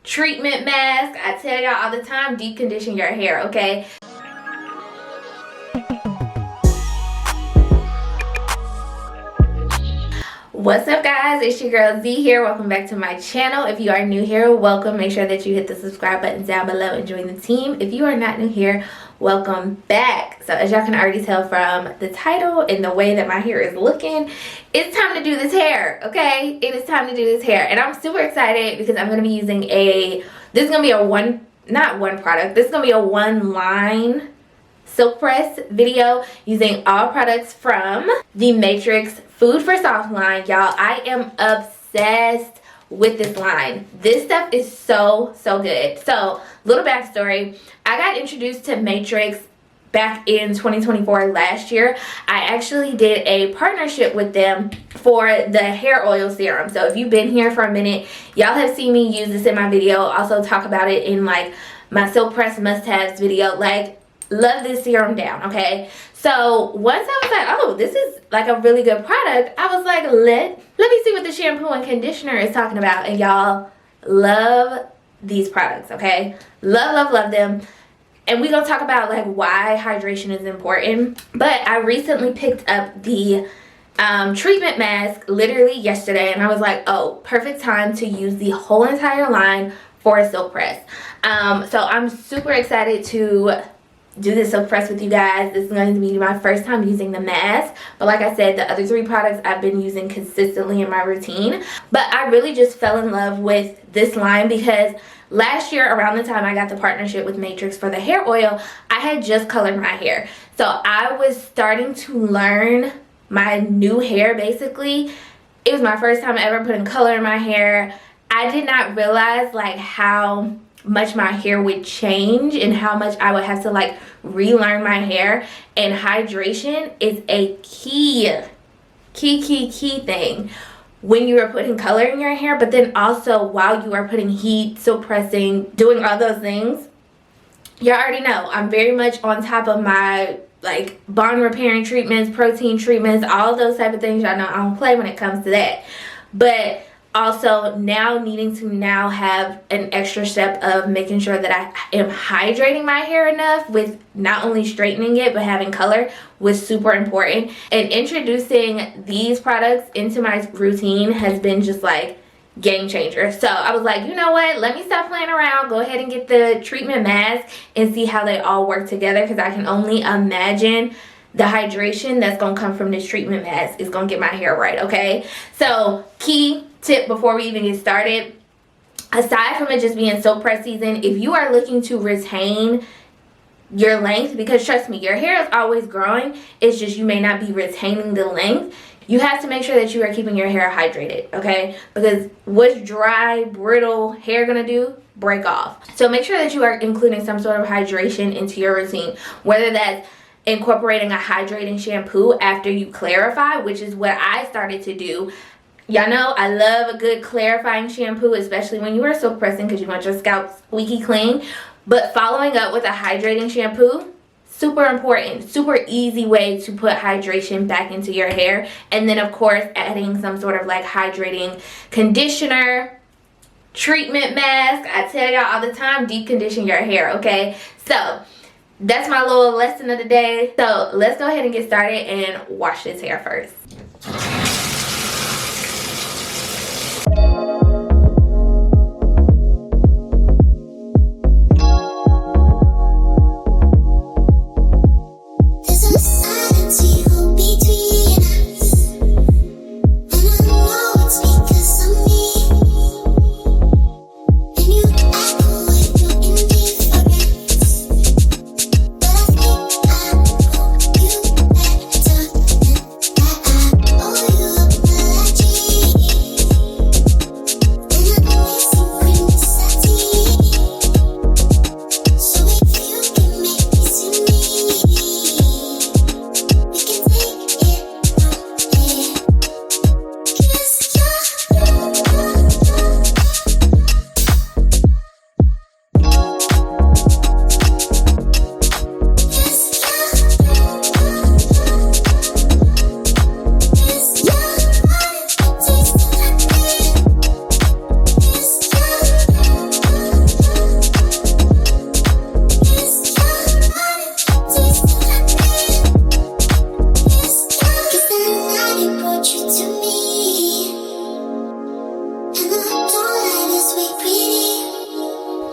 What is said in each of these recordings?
treatment mask. I tell y'all all the time, deep condition your hair, okay? What's up guys, it's your girl Z here. Welcome back to my channel. If you are new here, welcome. Make sure that you hit the subscribe button down below and join the team. If you are not new here, welcome back. So as y'all can already tell from the title and the way that my hair is looking, it's time to do this hair, okay? It is time to do this hair, and I'm super excited because I'm going to be using this is going to be a one line silk press video using all products from the Matrix Food for Soft line. Y'all, I am obsessed with this line. This stuff is so good. So little backstory, I got introduced to Matrix back in 2024 last year. I actually did a partnership with them for the hair oil serum. So if you've been here for a minute, y'all have seen me use this in my video, also talk about it in like my silk press must-haves video. Like, love this serum down, okay? So once I was like, oh, this is like a really good product, I was like, let me see what the shampoo and conditioner is talking about. And y'all, love these products, okay? Love them. And we're gonna talk about like why hydration is important. But I recently picked up the treatment mask literally yesterday, and I was like, oh, perfect time to use the whole entire line for a silk press. So I'm super excited to do this silk press with you guys. This is going to be my first time using the mask, but like I said, the other three products I've been using consistently in my routine. But I really just fell in love with this line because last year around the time I got the partnership with Matrix for the hair oil, I had just colored my hair, so I was starting to learn my new hair. Basically, it was my first time ever putting color in my hair. I did not realize like how much my hair would change and how much I would have to like relearn my hair. And hydration is a key thing when you are putting color in your hair, but then also while you are putting heat, silk pressing, doing all those things. You already know I'm very much on top of my like bond repairing treatments, protein treatments, all of those type of things. Y'all know I don't play when it comes to that. But also now needing to now have an extra step of making sure that I am hydrating my hair enough with not only straightening it but having color was super important. And introducing these products into my routine has been just like game changer. So I was like, you know what, let me stop playing around, go ahead and get the treatment mask and see how they all work together, because I can only imagine the hydration that's gonna come from this treatment mask is gonna get my hair right, okay? So key tip before we even get started, aside from it just being silk press season, if you are looking to retain your length, because trust me, your hair is always growing, it's just you may not be retaining the length, you have to make sure that you are keeping your hair hydrated, okay? Because what's dry, brittle hair gonna do? Break off. So make sure that you are including some sort of hydration into your routine, whether that's incorporating a hydrating shampoo after you clarify, which is what I started to do. Y'all know I love a good clarifying shampoo, especially when you are silk pressing, because you want your scalp squeaky clean. But following up with a hydrating shampoo, super important, super easy way to put hydration back into your hair. And then of course adding some sort of like hydrating conditioner, treatment mask. I tell y'all all the time, deep condition your hair, okay? So that's my little lesson of the day. So let's go ahead and get started and wash this hair first.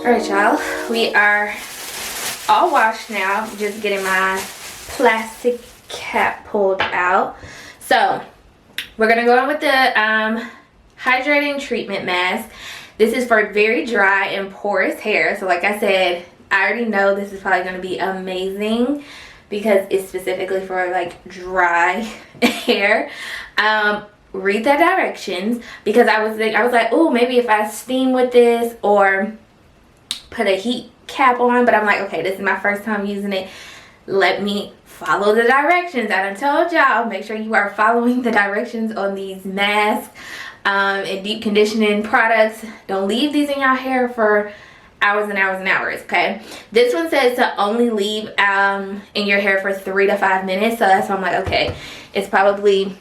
Alright, y'all, we are all washed now. Just getting my plastic cap pulled out. So we're gonna go in with the hydrating treatment mask. This is for very dry and porous hair. So like I said, I already know this is probably gonna be amazing because it's specifically for like dry hair. Read the directions, because I was like, oh, maybe if I steam with this or put a heat cap on, but I'm like, okay, this is my first time using it. Let me follow the directions. I done told y'all, make sure you are following the directions on these masks and deep conditioning products. Don't leave these in your hair for hours and hours and hours, okay? This one says to only leave in your hair for 3 to 5 minutes, so that's why I'm like, okay, it's probably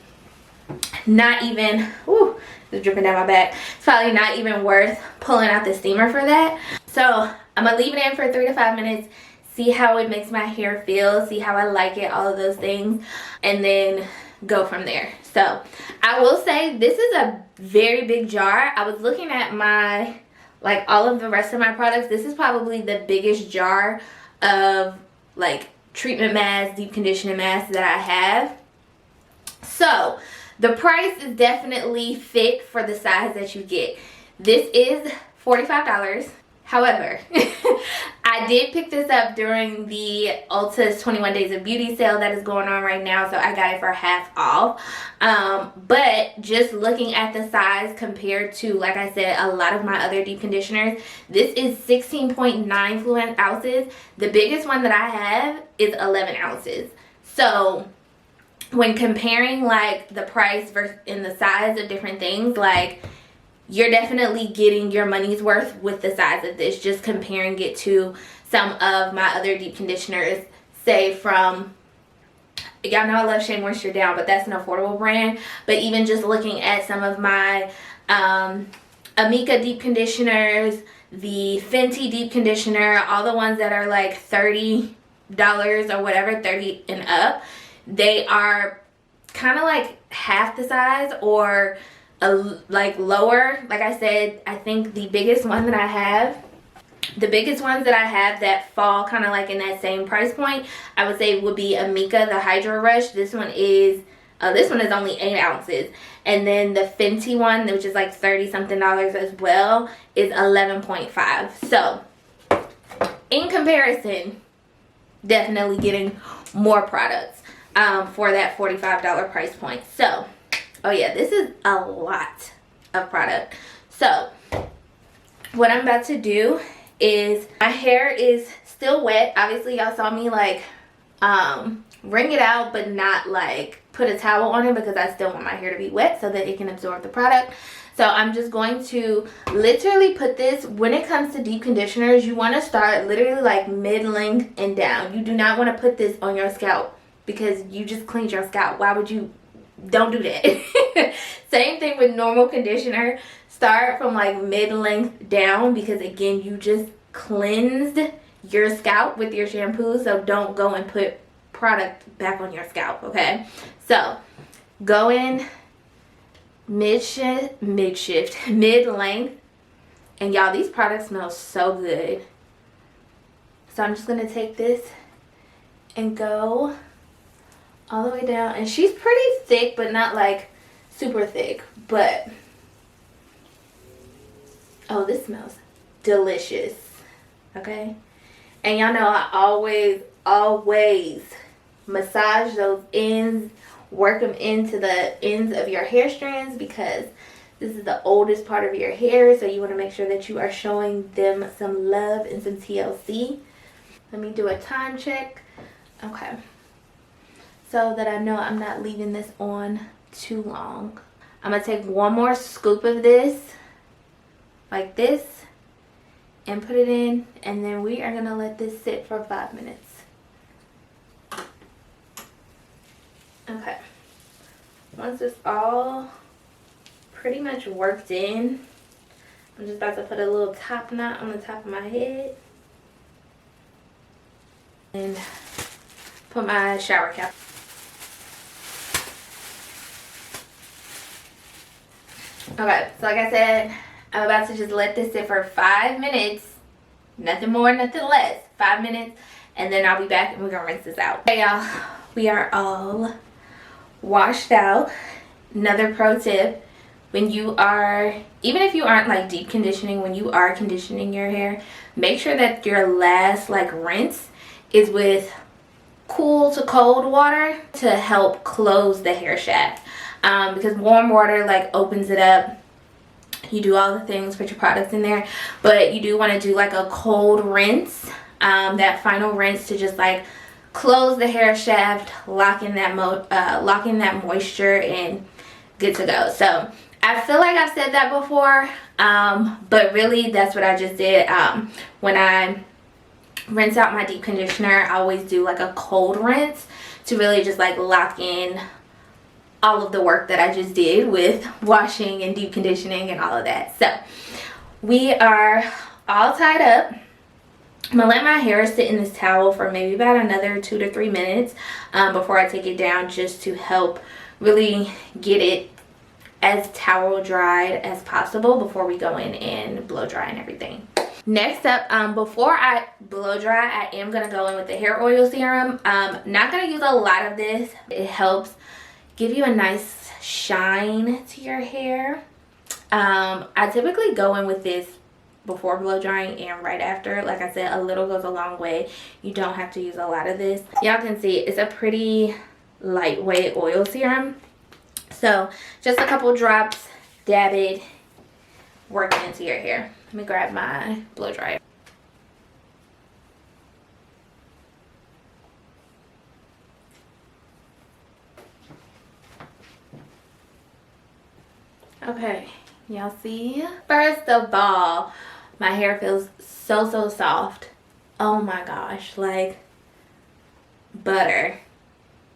not even, ooh, it's dripping down my back. It's probably not even worth pulling out the steamer for that. So I'm gonna leave it in for 3 to 5 minutes, see how it makes my hair feel, see how I like it, all of those things, and then go from there. So I will say this is a very big jar. I was looking at my, like all of the rest of my products. This is probably the biggest jar of like treatment masks, deep conditioning masks that I have. So the price is definitely fit for the size that you get. This is $45. However, I did pick this up during the Ulta's 21 Days of Beauty sale that is going on right now, so I got it for half off. But just looking at the size compared to, like I said, a lot of my other deep conditioners, this is 16.9 fluid ounces. The biggest one that I have is 11 ounces. So when comparing like the price versus in the size of different things, like you're definitely getting your money's worth with the size of this, just comparing it to some of my other deep conditioners, say from, y'all know I love Shea Moisture Down, but that's an affordable brand. But even just looking at some of my Amika deep conditioners, the Fenty deep conditioner, all the ones that are like $30 or whatever, 30 and up, they are kind of like half the size or like lower. Like I said, I think the biggest one that I have, the biggest ones that I have that fall kind of like in that same price point, I would say would be Amika, the Hydro Rush. This one is only 8 ounces. And then the Fenty one, which is like 30 something dollars as well, is 11.5. So in comparison, definitely getting more products for that $45 price point. So oh yeah, this is a lot of product. So what I'm about to do is, my hair is still wet. Obviously y'all saw me like wring it out, but not like put a towel on it, because I still want my hair to be wet so that it can absorb the product. So I'm just going to literally put this, when it comes to deep conditioners, you want to start literally like mid-length and down. You do not want to put this on your scalp because you just cleaned your scalp. Why would you? Don't do that. Same thing with normal conditioner. Start from like mid-length down, because again, you just cleansed your scalp with your shampoo, so don't go and put product back on your scalp, okay? So go in mid-length, and y'all, these products smell so good. So I'm just gonna take this and go all the way down. And she's pretty thick, but not like super thick. But oh, this smells delicious. Okay, and y'all know I always massage those ends, work them into the ends of your hair strands, because this is the oldest part of your hair, so you want to make sure that you are showing them some love and some TLC. Let me do a time check. Okay, so that I know I'm not leaving this on too long. I'm going to take one more scoop of this, like this, and put it in, and then we are going to let this sit for 5 minutes. Okay. Once it's all pretty much worked in, I'm just about to put a little top knot on the top of my head. And put my shower cap. Okay, so like I said, I'm about to just let this sit for 5 minutes, Nothing more, nothing less. 5 minutes, and then I'll be back and we're gonna rinse this out. Okay, y'all, we are all washed out. Another pro tip, when you are, even if you aren't like deep conditioning, when you are conditioning your hair, make sure that your last like rinse is with cool to cold water to help close the hair shaft, because warm water like opens it up. You do all the things, put your products in there, but you do want to do like a cold rinse, that final rinse, to just like close the hair shaft, lock in that moisture, and good to go. So I feel like I've said that before, but really that's what I just did. When I rinse out my deep conditioner, I always do like a cold rinse to really just like lock in all of the work that I just did with washing and deep conditioning and all of that. So we are all tied up. I'm gonna let my hair sit in this towel for maybe about another 2 to 3 minutes before I take it down, just to help really get it as towel dried as possible before we go in and blow dry and everything. Next up, before I blow dry, I am gonna go in with the hair oil serum. Not gonna use a lot of this. It helps give you a nice shine to your hair. I typically go in with this before blow drying and right after. Like I said, a little goes a long way. You don't have to use a lot of this. Y'all can see it's a pretty lightweight oil serum. So just a couple drops, dab it, work it into your hair. Let me grab my blow dryer. Okay, y'all see? First of all, my hair feels so soft. Oh my gosh, like butter.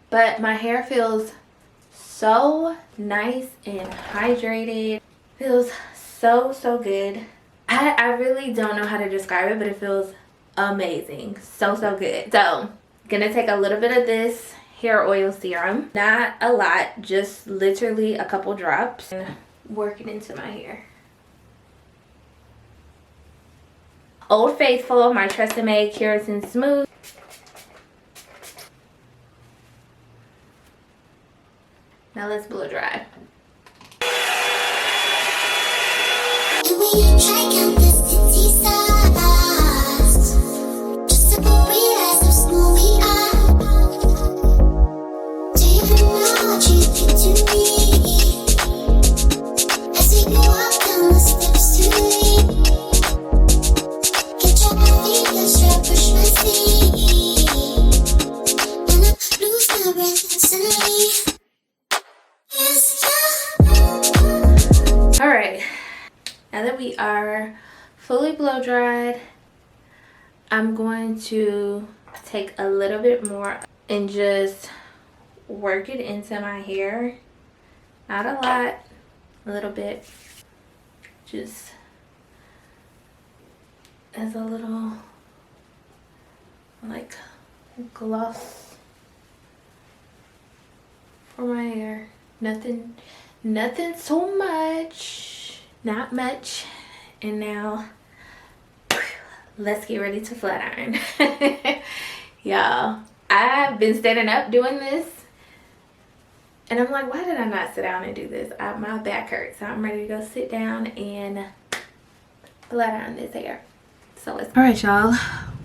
But my hair feels so nice and hydrated. Feels so good. I really don't know how to describe it, but it feels amazing. So good. So gonna take a little bit of this hair oil serum, not a lot, just literally a couple drops, and work it into my hair. Old Faithful, my Tresemme Keratin Smooth. Now let's blow dry. Alright, now that we are fully blow dried, I'm going to take a little bit more and just work it into my hair. Not a lot, a little bit, just as a little like gloss for my hair. Nothing so much, not much. And now let's get ready to flat iron. Y'all, I've been standing up doing this and I'm like, why did I not sit down and do this? My back hurts, so I'm ready to go sit down and flat iron this hair. So let's. All right, y'all,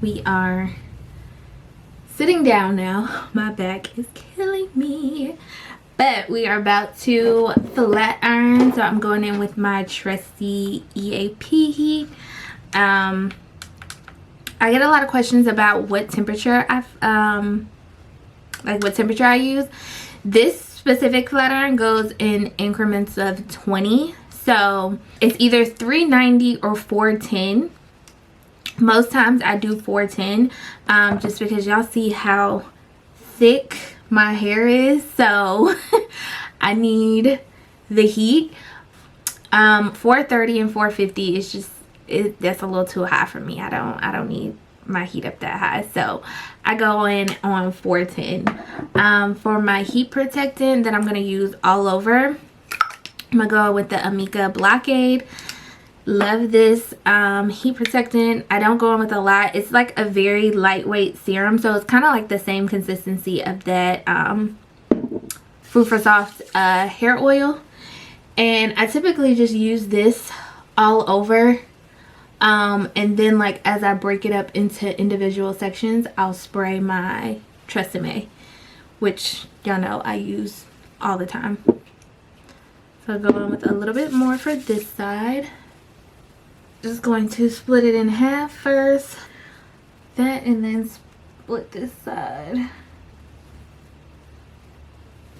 we are sitting down now. My back is killing me. But we are about to flat iron, so I'm going in with my trusty EAP heat. I get a lot of questions about what temperature what temperature I use. This specific flat iron goes in increments of 20, so it's either 390 or 410. Most times I do 410, just because y'all see how thick my hair is, so I need the heat. 430 and 450 is just that's a little too high for me. I don't need my heat up that high, so I go in on 410. For my heat protectant that I'm gonna use all over, I'm gonna go with the Amika Blockade. Love this heat protectant. I don't go in with a lot. It's like a very lightweight serum, so it's kind of like the same consistency of that Food for Soft hair oil. And I typically just use this all over, and then like as I break it up into individual sections, I'll spray my Tresemme, which y'all know I use all the time. So I'll go in with a little bit more for this side. Just going to split it in half first, that, and then split this side.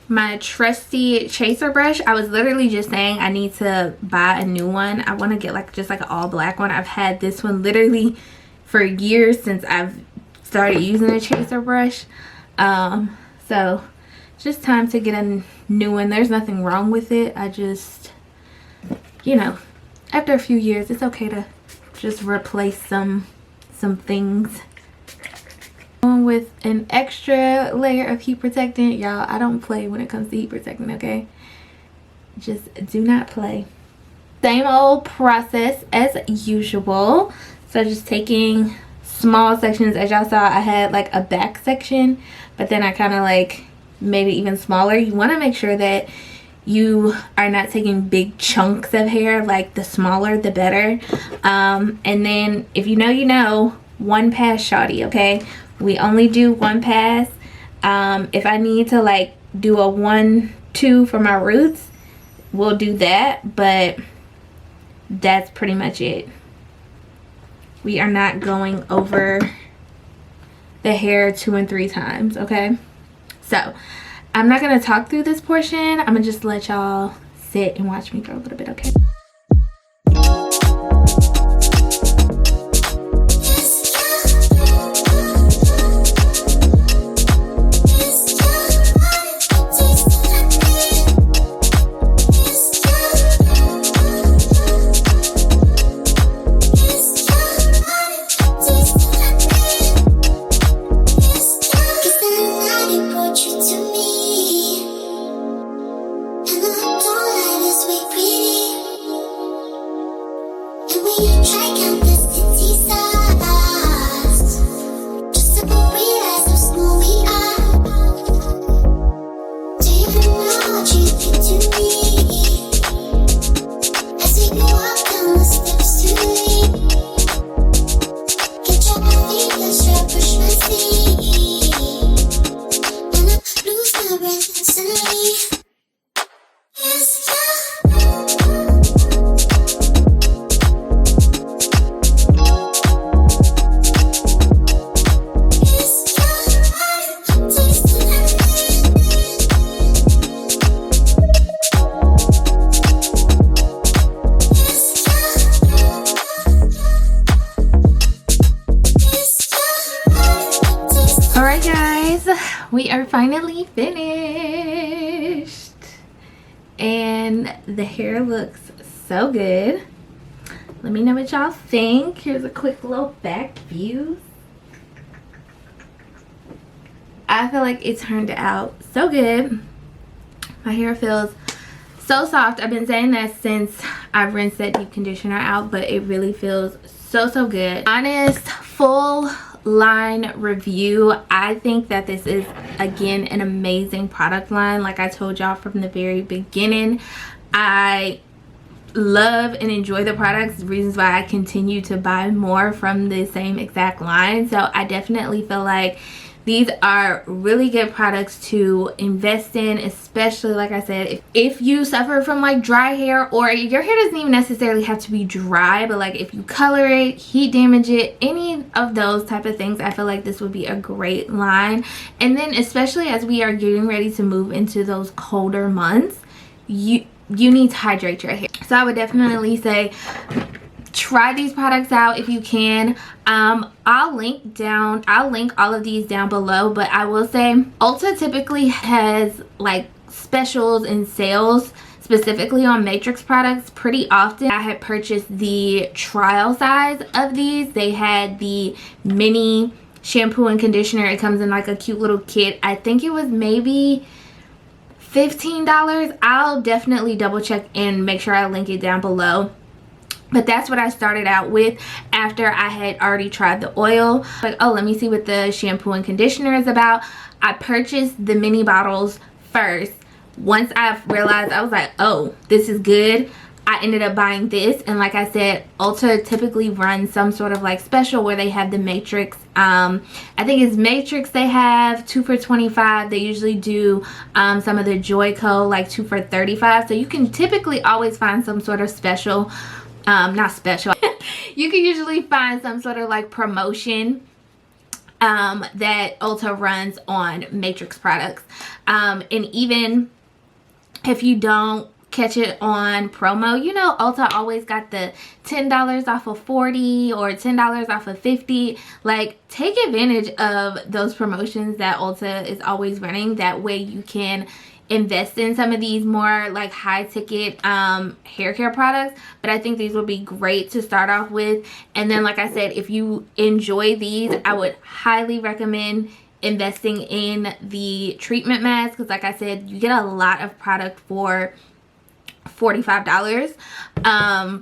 My trusty chaser brush, I was literally just saying I need to buy a new one. I want to get like just like an all black one. I've had this one literally for years since I've started using a chaser brush. So it's just time to get a new one. There's nothing wrong with it. I just, you know, after a few years, it's okay to just replace some things. Going with an extra layer of heat protectant. Y'all, I don't play when it comes to heat protectant, okay? Just do not play. Same old process as usual. So just taking small sections. As y'all saw, I had like a back section, but then I kind of like made it even smaller. You want to make sure that you are not taking big chunks of hair. Like the smaller the better. And then if you know, you know, one pass, shawty, okay? We only do one pass. If I need to like do a 1-2 for my roots, we'll do that, but that's pretty much it. We are not going over the hair 2 and 3 times, okay? So I'm not gonna talk through this portion. I'm gonna just let y'all sit and watch me for a little bit, okay? Alright guys, we are finally finished and the hair looks so good. Let me know what y'all think. Here's a quick little back view. I feel like it turned out so good. My hair feels so soft. I've been saying that since I rinsed that deep conditioner out, but it really feels so good. Honest full line review. I think that this is again an amazing product line. Like I told y'all from the very beginning, I love and enjoy the products, reasons why I continue to buy more from the same exact line. So I definitely feel like these are really good products to invest in, especially like I said, if you suffer from like dry hair, or your hair doesn't even necessarily have to be dry, but like if you color it, heat damage it, any of those type of things, I feel like this would be a great line. And then especially as we are getting ready to move into those colder months, you need to hydrate your hair. So I would definitely say try these products out if you can. I'll link all of these down below, but I will say Ulta typically has like specials and sales specifically on Matrix products pretty often. I had purchased the trial size of these. They had the mini shampoo and conditioner. It comes in like a cute little kit. I think it was maybe $15. I'll definitely double check and make sure I link it down below. But that's what I started out with after I had already tried the oil. Like, oh, let me see what the shampoo and conditioner is about. I purchased the mini bottles first. Once I realized, I was like, oh, this is good, I ended up buying this. And like I said, Ulta typically runs some sort of like special where they have the Matrix. I think it's Matrix they have 2 for $25. They usually do some of the Joyco like 2 for $35. So you can typically always find some sort of special. Not special. You can usually find some sort of like promotion that Ulta runs on Matrix products. And even if you don't catch it on promo, you know, Ulta always got the $10 off of 40 or $10 off of 50. Like, take advantage of those promotions that Ulta is always running. That way you can invest in some of these more like high ticket hair care products. But I think these will be great to start off with. And then like I said, if you enjoy these, I would highly recommend investing in the treatment mask, because like I said, you get a lot of product for $45.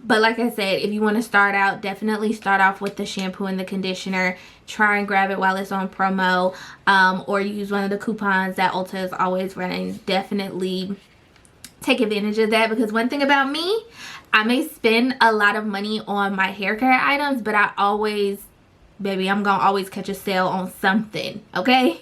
But like I said, if you want to start out, definitely start off with the shampoo and the conditioner. Try and grab it while it's on promo, or use one of the coupons that Ulta is always running. Definitely take advantage of that, because one thing about me, I may spend a lot of money on my hair care items, but I always, baby, I'm gonna always catch a sale on something, okay?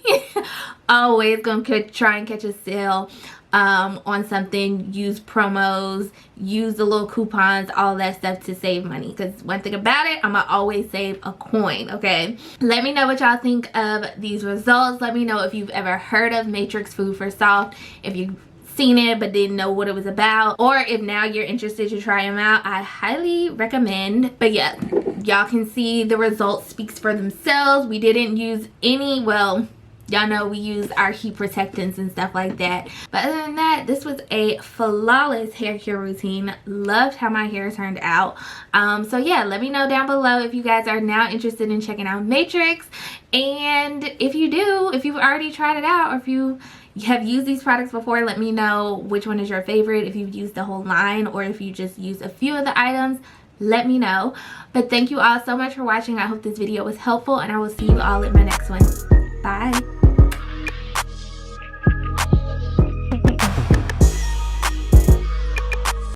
Always gonna try and catch a sale on something. Use promos, use the little coupons, all that stuff to save money, because one thing about it, I'm gonna always save a coin, okay? Let me know what y'all think of these results. Let me know if you've ever heard of Matrix Food for Soft, if you've seen it but didn't know what it was about, or if now you're interested to try them out. I highly recommend. But yeah, y'all can see the results speaks for themselves. We didn't use any, well, y'all know we use our heat protectants and stuff like that. But other than that, this was a flawless hair care routine. Loved how my hair turned out. So yeah, let me know down below if you guys are now interested in checking out Matrix. And if you do, if you've already tried it out, or if you have used these products before, let me know which one is your favorite. If you've used the whole line, or if you just use a few of the items, let me know. But thank you all so much for watching. I hope this video was helpful, and I will see you all in my next one. Bye.